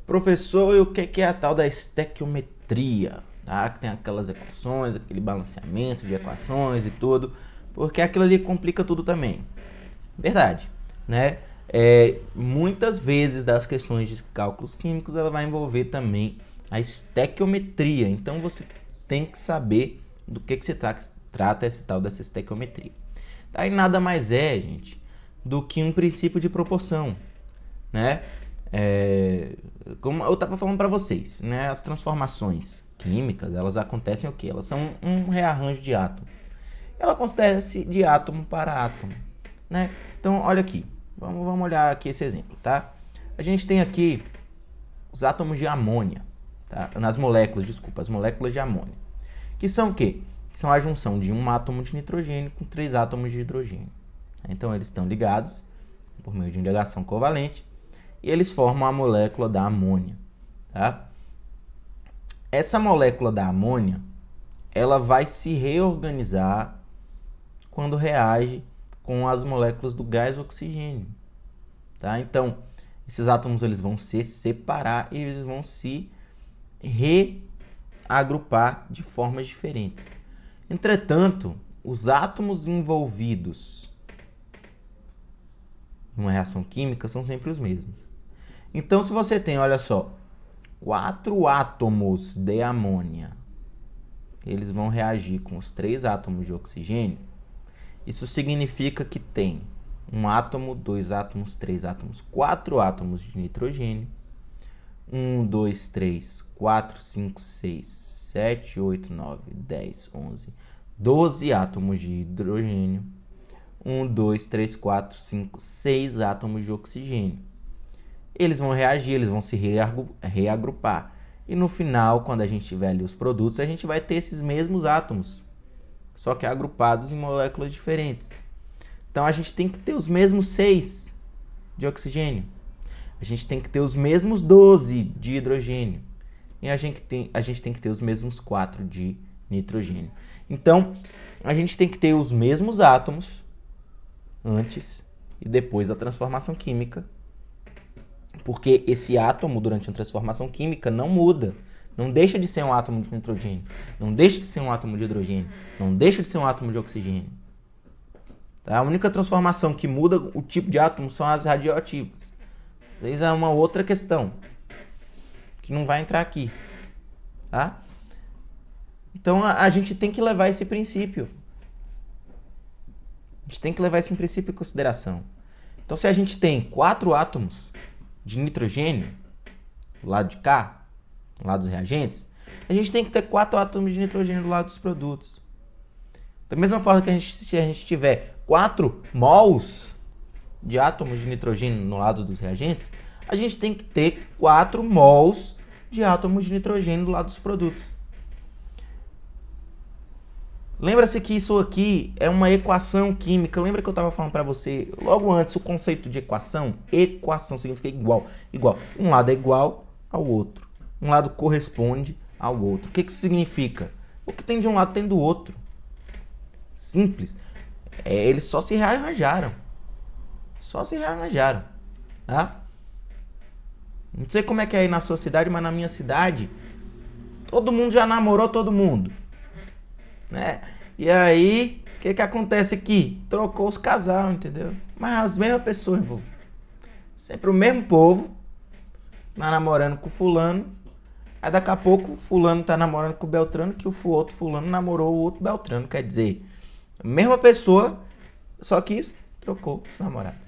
Professor, e o que é a tal da estequiometria? Tá? Que tem aquelas equações, aquele balanceamento de equações e tudo, porque aquilo ali complica tudo também. Verdade, né? Muitas vezes das questões de cálculos químicos ela vai envolver também a estequiometria. Então você tem que saber do que se trata esse tal dessa estequiometria. Tá? E nada mais é, gente, do que um princípio de proporção, né? Como eu estava falando para vocês, né? As transformações químicas, elas acontecem o quê? Elas são um rearranjo de átomos. Ela acontece de átomo para átomo, né? Então, olha aqui. Vamos olhar aqui esse exemplo, tá? A gente tem aqui os átomos de amônia, tá? As moléculas de amônia. Que são o quê? Que são a junção de um átomo de nitrogênio com 3 átomos de hidrogênio. Então, eles estão ligados por meio de ligação covalente e eles formam a molécula da amônia, tá? Essa molécula da amônia, ela vai se reorganizar quando reage com as moléculas do gás oxigênio, tá? Então, esses átomos eles vão se separar e eles vão se reagrupar de formas diferentes. Entretanto, os átomos envolvidos em uma reação química são sempre os mesmos. Então, se você tem, olha só, 4 átomos de amônia, eles vão reagir com os 3 átomos de oxigênio. Isso significa que tem um átomo, 2 átomos, 3 átomos, 4 átomos de nitrogênio. 1, 2, 3, 4, 5, 6, 7, 8, 9, 10, 11, 12 átomos de hidrogênio. 1, 2, 3, 4, 5, 6 átomos de oxigênio. Eles vão reagir, eles vão se reagrupar. E no final, quando a gente tiver ali os produtos, a gente vai ter esses mesmos átomos, só que agrupados em moléculas diferentes. Então, a gente tem que ter os mesmos 6 de oxigênio. A gente tem que ter os mesmos 12 de hidrogênio. E a gente tem que ter os mesmos 4 de nitrogênio. Então, a gente tem que ter os mesmos átomos antes e depois da transformação química. Porque esse átomo, durante a transformação química, não muda. Não deixa de ser um átomo de nitrogênio. Não deixa de ser um átomo de hidrogênio. Não deixa de ser um átomo de oxigênio. Tá? A única transformação que muda o tipo de átomo são as radioativas. Isso é uma outra questão que não vai entrar aqui. Tá? Então, a gente tem que levar esse princípio. A gente tem que levar esse princípio em consideração. Então, se a gente tem 4 átomos de nitrogênio do lado de cá, do lado dos reagentes, a gente tem que ter 4 átomos de nitrogênio do lado dos produtos. Da mesma forma que se a gente tiver 4 mols de átomos de nitrogênio no lado dos reagentes, a gente tem que ter 4 mols de átomos de nitrogênio do lado dos produtos. Lembra-se que isso aqui é uma equação química. Lembra que eu estava falando para você logo antes o conceito de equação? Equação significa igual. Igual. Um lado é igual ao outro. Um lado corresponde ao outro. O que isso significa? O que tem de um lado tem do outro. Simples. Eles só se rearranjaram. Só se rearranjaram. Tá? Não sei como é que é aí na sua cidade, mas na minha cidade, todo mundo já namorou todo mundo. Né? E aí, o que acontece aqui? Trocou os casal, entendeu? Mas as mesmas pessoas envolvidas. Sempre o mesmo povo tá namorando com o fulano. Aí daqui a pouco o fulano tá namorando com o Beltrano, que o outro fulano namorou o outro Beltrano. Quer dizer, a mesma pessoa, só que trocou os namorados.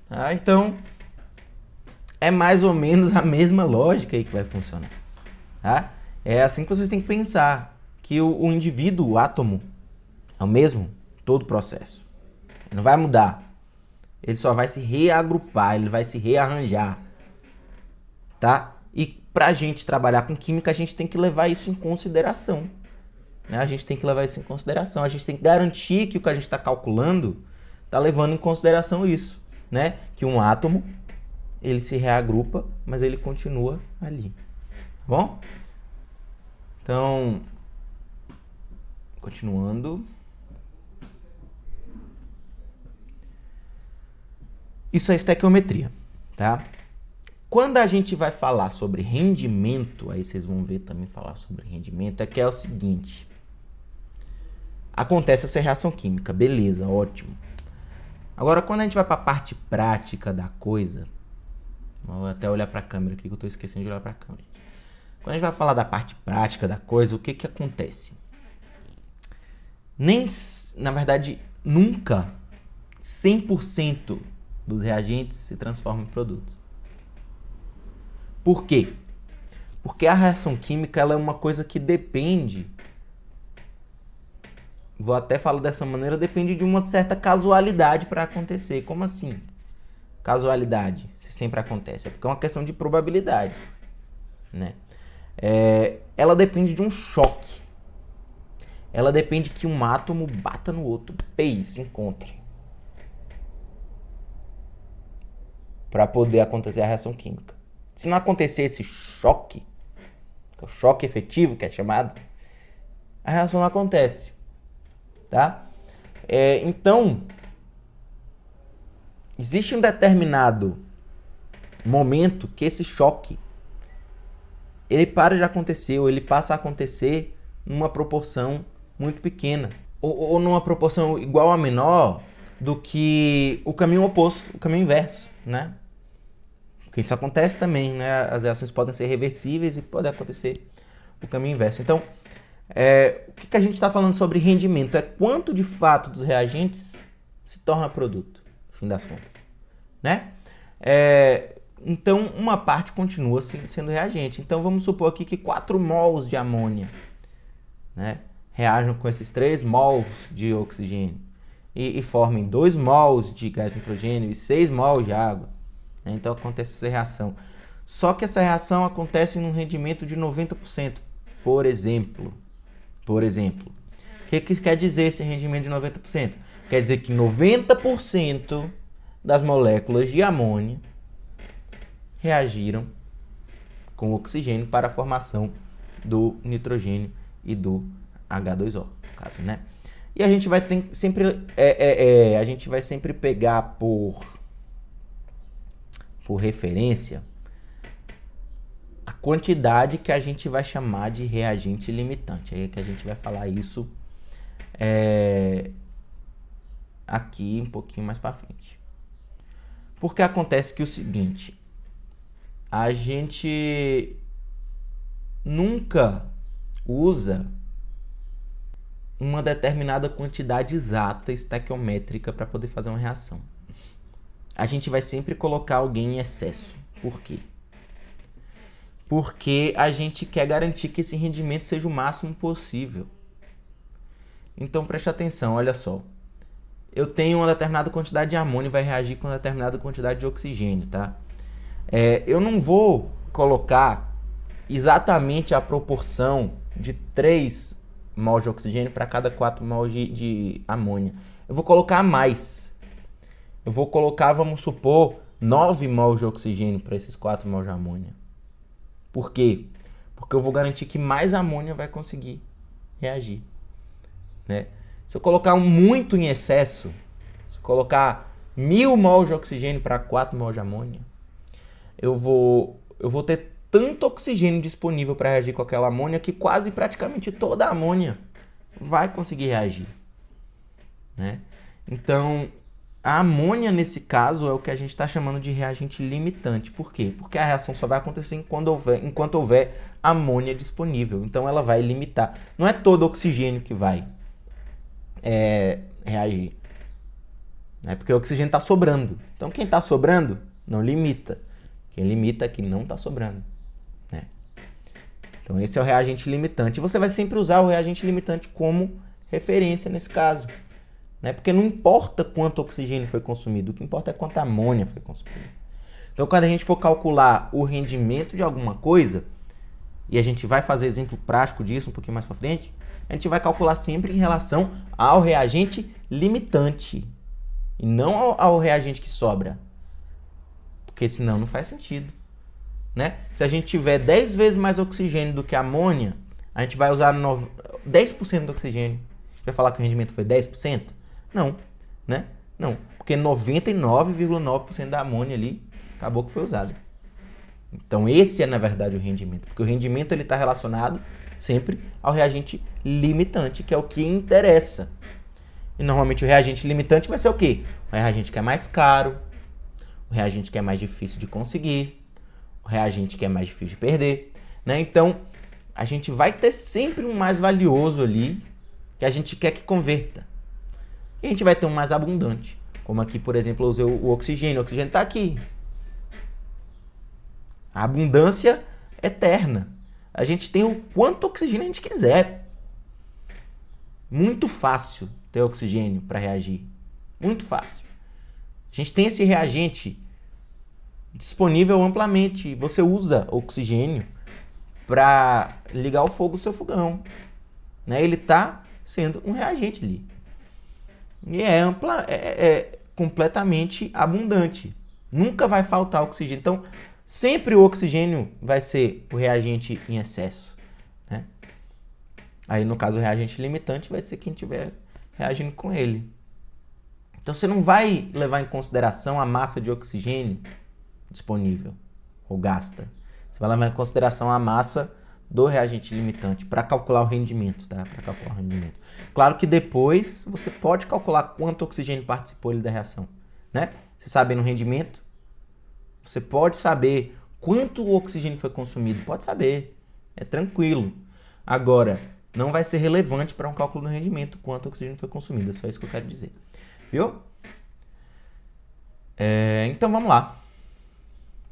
Tá? Então, é mais ou menos a mesma lógica aí que vai funcionar. Tá? É assim que vocês têm que pensar. Que o indivíduo, o átomo, é o mesmo, todo o processo. Ele não vai mudar. Ele só vai se reagrupar, ele vai se rearranjar. Tá? E pra gente trabalhar com química, a gente tem que levar isso em consideração. Né? A gente tem que levar isso em consideração. A gente tem que garantir que o que a gente está calculando está levando em consideração isso. Né? Que um átomo, ele se reagrupa, mas ele continua ali. Tá bom? Então, continuando. Isso é estequiometria, tá? Quando a gente vai falar sobre rendimento, aí vocês vão ver também falar sobre rendimento, é que é o seguinte. Acontece essa reação química, beleza, ótimo. Agora, quando a gente vai para a parte prática da coisa, vou até olhar para a câmera aqui que eu estou esquecendo de olhar para a câmera. Quando a gente vai falar da parte prática da coisa, o que que acontece? Na verdade, nunca 100% dos reagentes se transformam em produto. Por quê? Porque a reação química ela é uma coisa que depende, vou até falar dessa maneira, depende de uma certa casualidade para acontecer. Como assim? Casualidade, se sempre acontece. É porque é uma questão de probabilidade, né? Ela depende de um choque. Ela depende que um átomo bata no outro, se encontre, para poder acontecer a reação química. Se não acontecer esse choque, que é o choque efetivo que é chamado, a reação não acontece, tá? Então, existe um determinado momento que esse choque ele para de acontecer, ou ele passa a acontecer numa proporção muito pequena, ou numa proporção igual a menor do que o caminho oposto, o caminho inverso, né? Porque isso acontece também, né? As reações podem ser reversíveis e pode acontecer o caminho inverso. Então, o que a gente está falando sobre rendimento? É quanto de fato dos reagentes se torna produto, no fim das contas, né? Então, uma parte continua sendo reagente. Então, vamos supor aqui que 4 mols de amônia, né, reagem com esses 3 mols de oxigênio e formem 2 mols de gás nitrogênio e 6 mols de água. Né? Então, acontece essa reação. Só que essa reação acontece num rendimento de 90%, por exemplo. O que quer dizer esse rendimento de 90%? Quer dizer que 90% das moléculas de amônia reagiram com o oxigênio para a formação do nitrogênio e do H2O, no caso, né? E a gente vai sempre pegar por referência a quantidade que a gente vai chamar de reagente limitante. Aí é que a gente vai falar isso aqui um pouquinho mais para frente. Porque acontece que o seguinte, a gente nunca usa uma determinada quantidade exata estequiométrica para poder fazer uma reação. A gente vai sempre colocar alguém em excesso. Por quê? Porque a gente quer garantir que esse rendimento seja o máximo possível. Então preste atenção, olha só. Eu tenho uma determinada quantidade de amônio e vai reagir com uma determinada quantidade de oxigênio, tá? Eu não vou colocar exatamente a proporção de 3 mols de oxigênio para cada 4 mols de amônia. Eu vou colocar mais. Eu vou colocar, vamos supor, 9 mols de oxigênio para esses 4 mols de amônia. Por quê? Porque eu vou garantir que mais amônia vai conseguir reagir, né? Se eu colocar muito em excesso, se eu colocar 1000 mols de oxigênio para 4 mols de amônia, eu vou ter tanto oxigênio disponível para reagir com aquela amônia que quase praticamente toda a amônia vai conseguir reagir, né? Então, a amônia, nesse caso, é o que a gente está chamando de reagente limitante. Por quê? Porque a reação só vai acontecer enquanto houver amônia disponível. Então, ela vai limitar. Não é todo oxigênio que vai reagir, né? Porque o oxigênio está sobrando. Então, quem está sobrando não limita. Quem limita é quem não está sobrando, né? Então, esse é o reagente limitante. E você vai sempre usar o reagente limitante como referência nesse caso, né? Porque não importa quanto oxigênio foi consumido, o que importa é quanta amônia foi consumida. Então, quando a gente for calcular o rendimento de alguma coisa, e a gente vai fazer exemplo prático disso um pouquinho mais para frente, a gente vai calcular sempre em relação ao reagente limitante e não ao reagente que sobra. Porque senão não faz sentido, né? Se a gente tiver 10 vezes mais oxigênio do que amônia, a gente vai usar 10% do oxigênio. Vai falar que o rendimento foi 10%? Não, né? Não, porque 99,9% da amônia ali acabou que foi usada, Então esse é na verdade o rendimento, porque o rendimento ele está relacionado sempre ao reagente limitante, que é o que interessa. E normalmente o reagente limitante vai ser o quê? O reagente que é mais caro, o reagente que é mais difícil de conseguir, o reagente que é mais difícil de perder, né? Então a gente vai ter sempre um mais valioso ali que a gente quer que converta. E a gente vai ter um mais abundante. Como aqui, por exemplo, eu usei o oxigênio. O oxigênio está aqui. A abundância eterna. A gente tem o quanto oxigênio a gente quiser. Muito fácil ter oxigênio para reagir. Muito fácil. A gente tem esse reagente disponível amplamente. Você usa oxigênio para ligar o fogo do seu fogão. Né? Ele está sendo um reagente ali. E é completamente abundante. Nunca vai faltar oxigênio. Então, sempre o oxigênio vai ser o reagente em excesso. Né? Aí, no caso, o reagente limitante vai ser quem estiver reagindo com ele. Então, você não vai levar em consideração a massa de oxigênio disponível ou gasta. Você vai levar em consideração a massa do reagente limitante para calcular o rendimento, tá? Para calcular o rendimento. Claro que depois você pode calcular quanto oxigênio participou da reação, né? Você sabendo o rendimento, você pode saber quanto oxigênio foi consumido, pode saber, é tranquilo. Agora, não vai ser relevante para um cálculo do rendimento quanto oxigênio foi consumido, é só isso que eu quero dizer, viu? Então vamos lá.